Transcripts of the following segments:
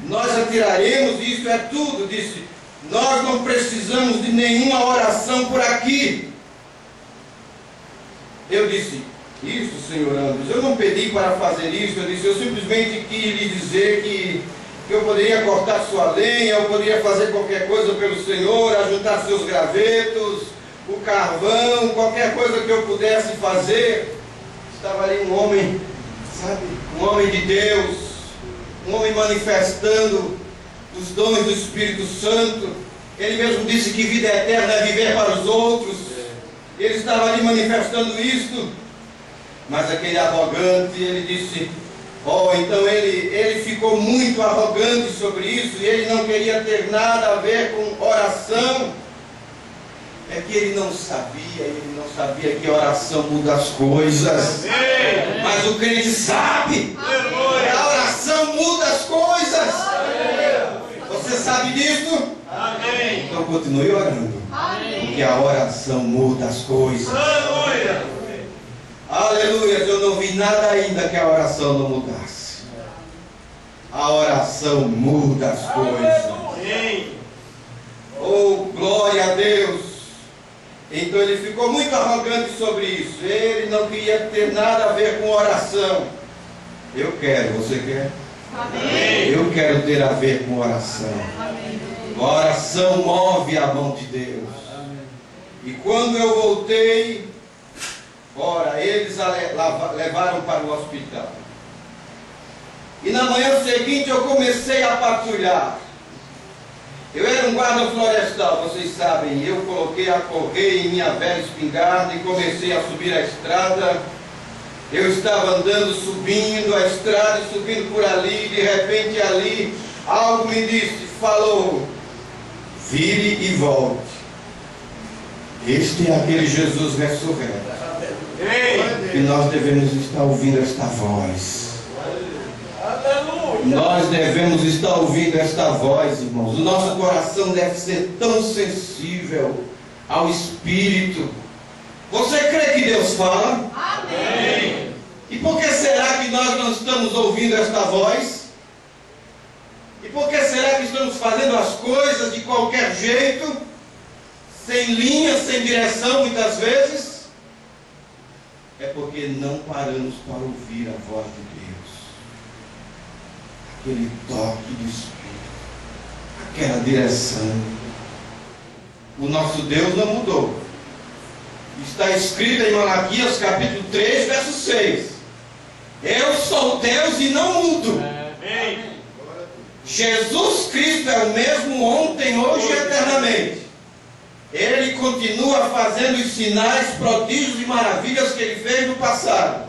nós atiraremos, e isto é tudo, disse, nós não precisamos de nenhuma oração por aqui. Eu disse, isto, senhor Andros, eu não pedi para fazer isso, eu disse, eu simplesmente quis lhe dizer que eu poderia cortar sua lenha, eu poderia fazer qualquer coisa pelo senhor, ajuntar seus gravetos, o carvão, qualquer coisa que eu pudesse fazer. Estava ali um homem, sabe, um homem de Deus, um homem manifestando os dons do Espírito Santo. Ele mesmo disse que vida eterna é viver para os outros. Ele estava ali manifestando isto, mas aquele arrogante, ele disse, então ele ficou muito arrogante sobre isso, e ele não queria ter nada a ver com oração. É que ele não sabia que a oração muda as coisas. Mas o crente sabe que a oração muda as coisas. Você sabe disso? Então continue orando, porque a oração muda as coisas. Aleluia. Eu não vi nada ainda que a oração não mudasse. A oração muda as coisas. Oh, glória a Deus. Então ele ficou muito arrogante sobre isso. Ele não queria ter nada a ver com oração. Eu quero, você quer? Amém. Eu quero ter a ver com oração. Amém. A oração move a mão de Deus. E quando eu voltei, eles a levaram para o hospital. E na manhã seguinte eu comecei a patrulhar. Eu era um guarda florestal, vocês sabem. Eu coloquei a correia em minha velha espingarda e comecei a subir a estrada. Eu estava andando, subindo a estrada e subindo por ali. De repente ali, algo me disse, falou, vire e volte. Este é aquele Jesus ressurreto. E nós devemos estar ouvindo esta voz. Nós devemos estar ouvindo esta voz, irmãos. O nosso coração deve ser tão sensível ao Espírito. Você crê que Deus fala? Amém. E por que será que nós não estamos ouvindo esta voz? E por que será que estamos fazendo as coisas de qualquer jeito? Sem linha, sem direção, muitas vezes? É porque não paramos para ouvir a voz de Deus. Aquele toque do Espírito, aquela direção. O nosso Deus não mudou. Está escrito em Malaquias capítulo 3, verso 6. Eu sou Deus e não mudo. Jesus Cristo é o mesmo ontem, hoje e eternamente. Ele continua fazendo os sinais, prodígios e maravilhas que ele fez no passado.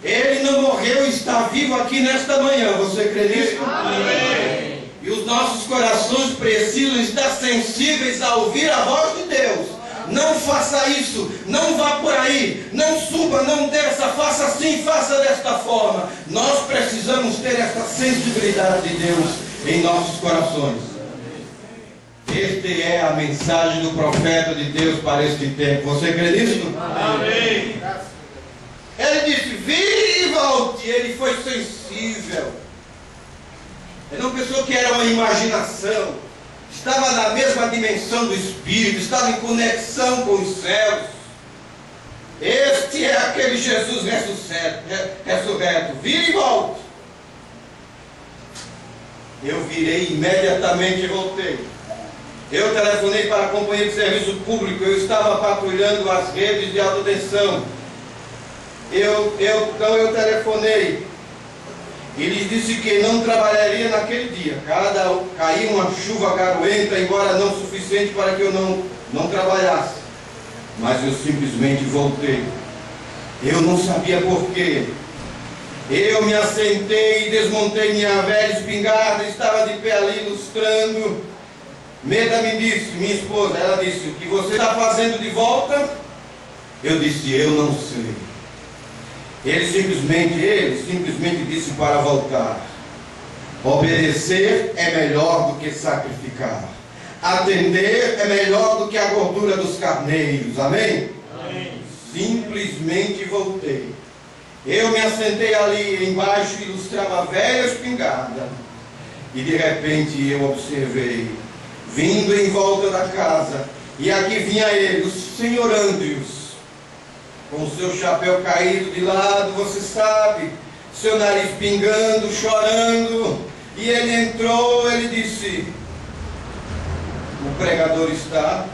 Ele não morreu e está vivo aqui nesta manhã. Você crê nisso? Amém. E os nossos corações precisam estar sensíveis a ouvir a voz de Deus. Não faça isso, não vá por aí, não suba, não desça, faça assim, faça desta forma. Nós precisamos ter esta sensibilidade de Deus em nossos corações. Esta é a mensagem do profeta de Deus para este tempo. Você crê nisso? Amém. Ele disse, vire e volte. Ele foi sensível. Ele não pensou que era uma imaginação. Estava na mesma dimensão do Espírito. Estava em conexão com os céus. Este é aquele Jesus ressurreto. Vire e volte. Eu virei imediatamente e voltei. Eu telefonei para a companhia de serviço público. Eu estava patrulhando as redes de alta tensão. Então eu telefonei. Ele disse que não trabalharia naquele dia. Caiu uma chuva garoenta, embora não suficiente para que eu não trabalhasse. Mas eu simplesmente voltei. Eu não sabia porquê. Eu me assentei e desmontei minha velha espingarda. Estava de pé ali lustrando. Meda me disse, minha esposa, ela disse, o que você está fazendo de volta? Eu disse, eu não sei. Ele simplesmente disse para voltar. Obedecer é melhor do que sacrificar. Atender é melhor do que a gordura dos carneiros. Amém? Amém. Simplesmente voltei. Eu me assentei ali embaixo e ilustrava a velha espingarda. E de repente eu observei, vindo em volta da casa, e aqui vinha ele, o senhor Andrews, com o seu chapéu caído de lado, você sabe, seu nariz pingando, chorando. E ele entrou, ele disse: o pregador está?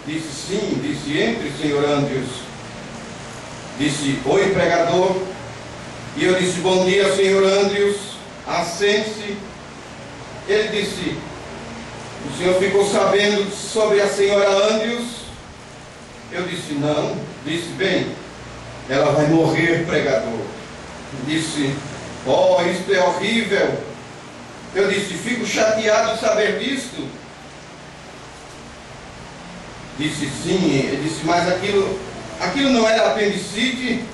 Disse sim, disse: entre, senhor Andrews. Disse: oi, pregador. E eu disse: bom dia, senhor Andrews, assente-se. Ele disse: o senhor ficou sabendo sobre a senhora Andrews? Eu disse: não. Disse: bem, ela vai morrer, pregador. Disse: oh, isto é horrível. Eu disse: fico chateado de saber disto. Disse: sim. Ele disse: mas aquilo não era apendicite?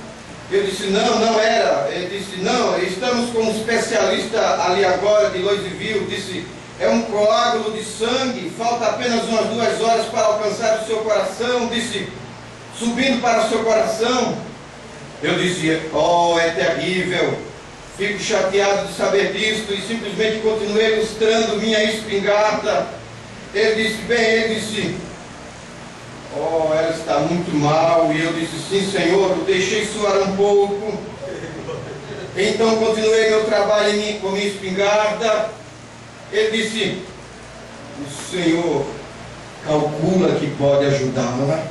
Eu disse: não, não era. Ele disse: não, estamos com um especialista ali agora de Louisville. Disse: é um coágulo de sangue, falta apenas umas 2 horas para alcançar o seu coração. Disse: subindo para o seu coração. Eu disse: oh, é terrível, fico chateado de saber disto, e simplesmente continuei lustrando minha espingarda. Ele disse: bem, ele disse: oh, ela está muito mal. E eu disse: sim, senhor, eu deixei suar um pouco. Então continuei meu trabalho com minha espingarda. Ele disse: o senhor calcula que pode ajudá-la?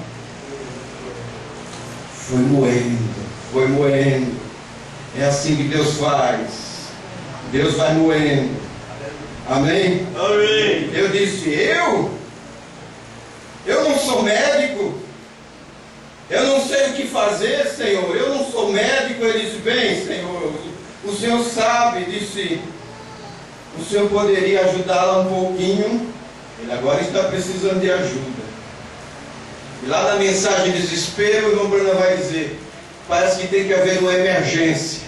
Foi moendo. É assim que Deus faz. Deus vai moendo. Amém? Amém. Eu disse: eu não sou médico. Eu não sei o que fazer, Senhor. Eu não sou médico. Ele disse: bem, Senhor, o Senhor sabe. Disse: o Senhor poderia ajudá-la um pouquinho. Ele agora está precisando de ajuda. E lá na mensagem de desespero, o irmão Bruno vai dizer: parece que tem que haver uma emergência.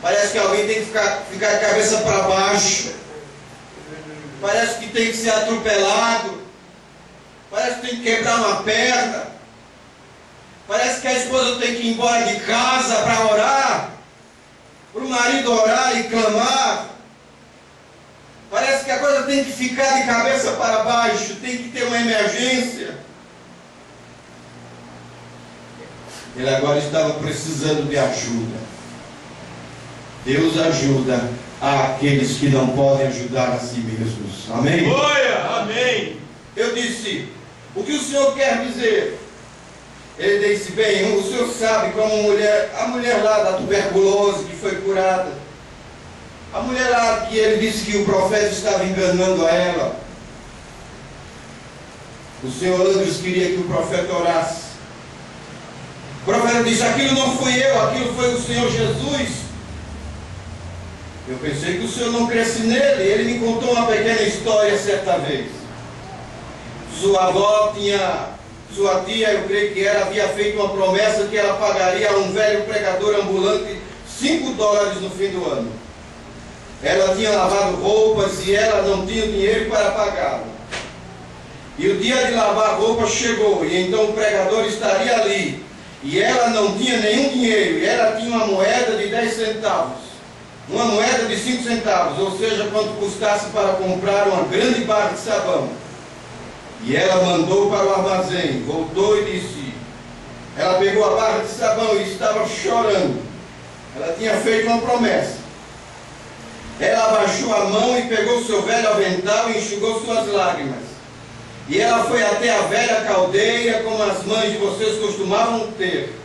Parece que alguém tem que ficar de cabeça para baixo. Parece que tem que ser atropelado. Parece que tem que quebrar uma perna. Parece que a esposa tem que ir embora de casa para orar. Para o marido orar e clamar. Parece que a coisa tem que ficar de cabeça para baixo. Tem que ter uma emergência. Ele agora estava precisando de ajuda. Deus ajuda àqueles que não podem ajudar a si mesmos. Amém? Glória! Amém! Eu disse: o que o senhor quer dizer? Ele disse: bem, o senhor sabe como a mulher lá da tuberculose que foi curada. A mulher lá que ele disse que o profeta estava enganando a ela. O senhor Andrews queria que o profeta orasse. O profeta disse: aquilo não fui eu, aquilo foi o Senhor Jesus. Eu pensei que o senhor não cresce nele. Ele me contou uma pequena história certa vez. Sua tia, eu creio que era, havia feito uma promessa que ela pagaria a um velho pregador ambulante $5 no fim do ano. Ela tinha lavado roupas e ela não tinha dinheiro para pagá-lo. E o dia de lavar roupa chegou, e então o pregador estaria ali. E ela não tinha nenhum dinheiro, e ela tinha uma moeda de 10 centavos. Uma moeda de 5 centavos, ou seja, quanto custasse para comprar uma grande barra de sabão. E ela mandou para o armazém, voltou e disse: ela pegou a barra de sabão e estava chorando. Ela tinha feito uma promessa. Ela abaixou a mão e pegou seu velho avental e enxugou suas lágrimas. E ela foi até a velha caldeira, como as mães de vocês costumavam ter.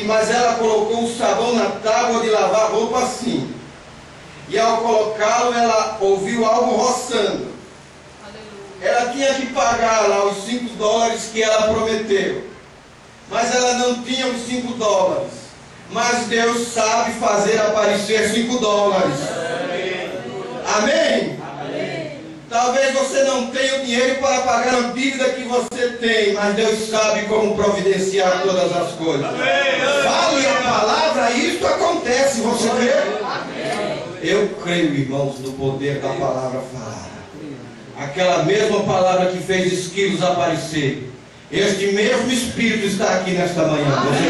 Mas ela colocou o sabão na tábua de lavar roupa assim. E ao colocá-lo, ela ouviu algo roçando. Ela tinha que pagar lá os $5 que ela prometeu. Mas ela não tinha os $5. Mas Deus sabe fazer aparecer $5. Amém? Amém? Talvez você não tenha o dinheiro para pagar a dívida que você tem, mas Deus sabe como providenciar todas as coisas. Fale a palavra e isto acontece. Você crê? Eu creio, irmãos, no poder da palavra falada. Aquela mesma palavra que fez esquilos aparecer. Este mesmo Espírito está aqui nesta manhã. Você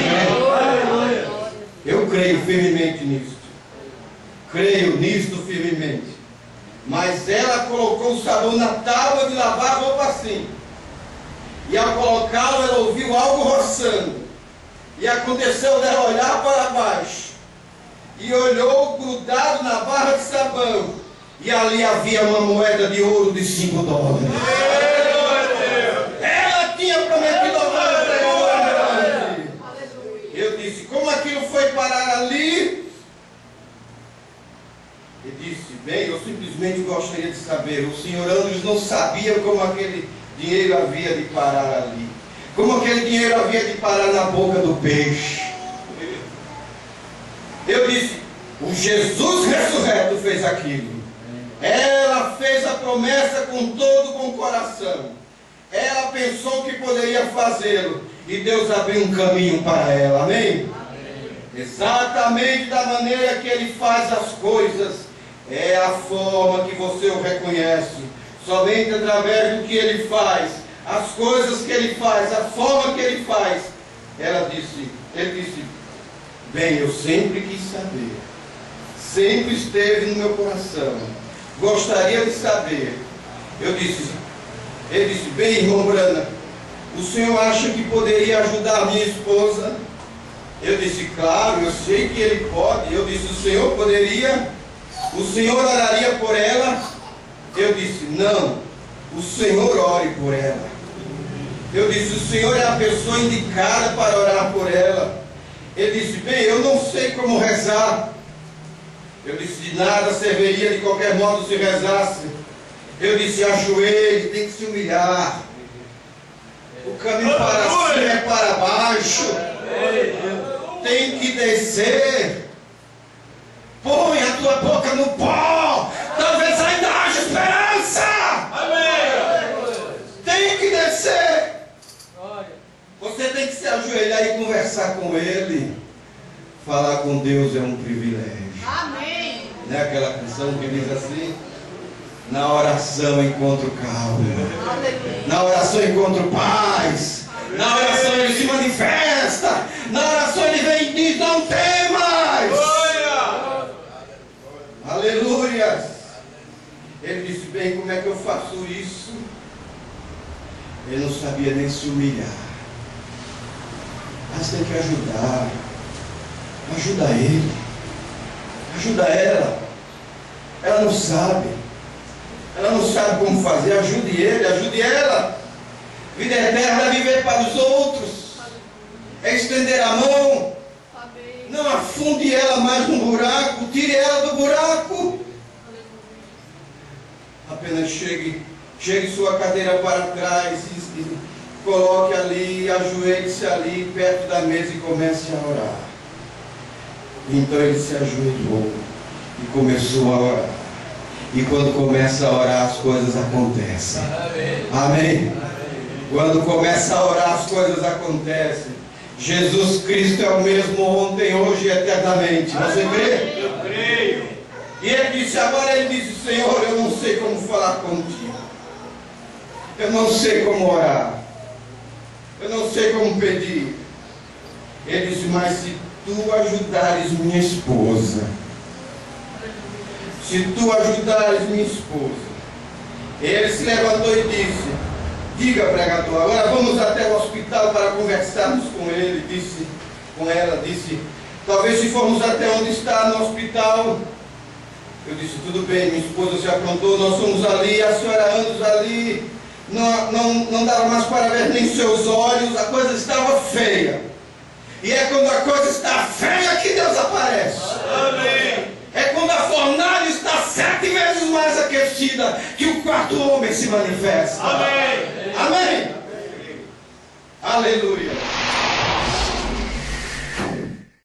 crê? Eu creio firmemente nisto. Creio nisto firmemente. Mas ela colocou o sabão na tábua de lavar a roupa assim. E ao colocá-lo, ela ouviu algo roçando. E aconteceu dela olhar para baixo. E olhou grudado na barra de sabão. E ali havia uma moeda de ouro de $5. Ela tinha prometido ao grande. Eu disse, como aquilo foi parar ali? Ele disse, bem, eu simplesmente gostaria de saber. O senhor Andros não sabia como aquele dinheiro havia de parar ali. Como aquele dinheiro havia de parar na boca do peixe. Eu disse, o Jesus ressurreto fez aquilo. Ela fez a promessa com todo o bom coração. Ela pensou que poderia fazê-lo. E Deus abriu um caminho para ela. Amém? Exatamente da maneira que Ele faz as coisas. É a forma que você o reconhece. Somente através do que Ele faz, as coisas que Ele faz, a forma que Ele faz. Ele disse, bem, eu sempre quis saber. Sempre esteve no meu coração. Gostaria de saber. Ele disse, bem, irmão Brana, o senhor acha que poderia ajudar a minha esposa? Eu disse, claro, eu sei que ele pode. Eu disse, o senhor poderia? O senhor oraria por ela? Eu disse, não, o senhor ore por ela. Eu disse, o senhor é a pessoa indicada para orar por ela. Ele disse, bem, eu não sei como rezar. Eu disse, de nada serviria de qualquer modo se rezasse. Eu disse, ajoelhe, tem que se humilhar. O caminho para cima é para baixo. Tem que descer. Põe a tua boca no pó. Talvez ainda haja esperança. Amém. Tem que descer. Você tem que se ajoelhar e conversar com Ele. Falar com Deus é um privilégio. Amém. Não é aquela canção que diz assim? Na oração encontro calma. Na oração encontro paz. Na oração Ele se manifesta. Na oração Ele vem e diz, não temas. Aleluia. Ele disse, bem, como é que eu faço isso? Ele não sabia nem se humilhar. Mas tem que ajudar. Ajuda ele. Ajuda ela. Ela não sabe. Ela não sabe como fazer. Ajude ele, ajude ela. Vida eterna é viver para os outros. É estender a mão. Não afunde ela mais no buraco. Tire ela do buraco. Apenas chegue sua cadeira para trás e coloque ali, ajoelhe-se ali perto da mesa e comece a orar. Então ele se ajoelhou e começou a orar. E quando começa a orar, as coisas acontecem. Amém? Quando começa a orar, as coisas acontecem. Jesus Cristo é o mesmo ontem, hoje e eternamente. Você crê? Eu creio. E ele disse, agora ele disse, Senhor, eu não sei como falar contigo. Eu não sei como orar. Eu não sei como pedir. Ele disse, mas se tu ajudares minha esposa, se tu ajudares minha esposa. Ele se levantou e disse, diga, pregador, agora vamos até o hospital para conversarmos com ele. Disse, talvez se formos até onde está no hospital. Eu disse, tudo bem, minha esposa se aprontou, nós fomos ali, a senhora anda ali, não dava mais para ver nem seus olhos, a coisa estava feia. E é quando a coisa está feia que Deus aparece. Amém. É quando a fornalha está 7 vezes mais aquecida que o quarto homem se manifesta. Amém. Amém. Aleluia.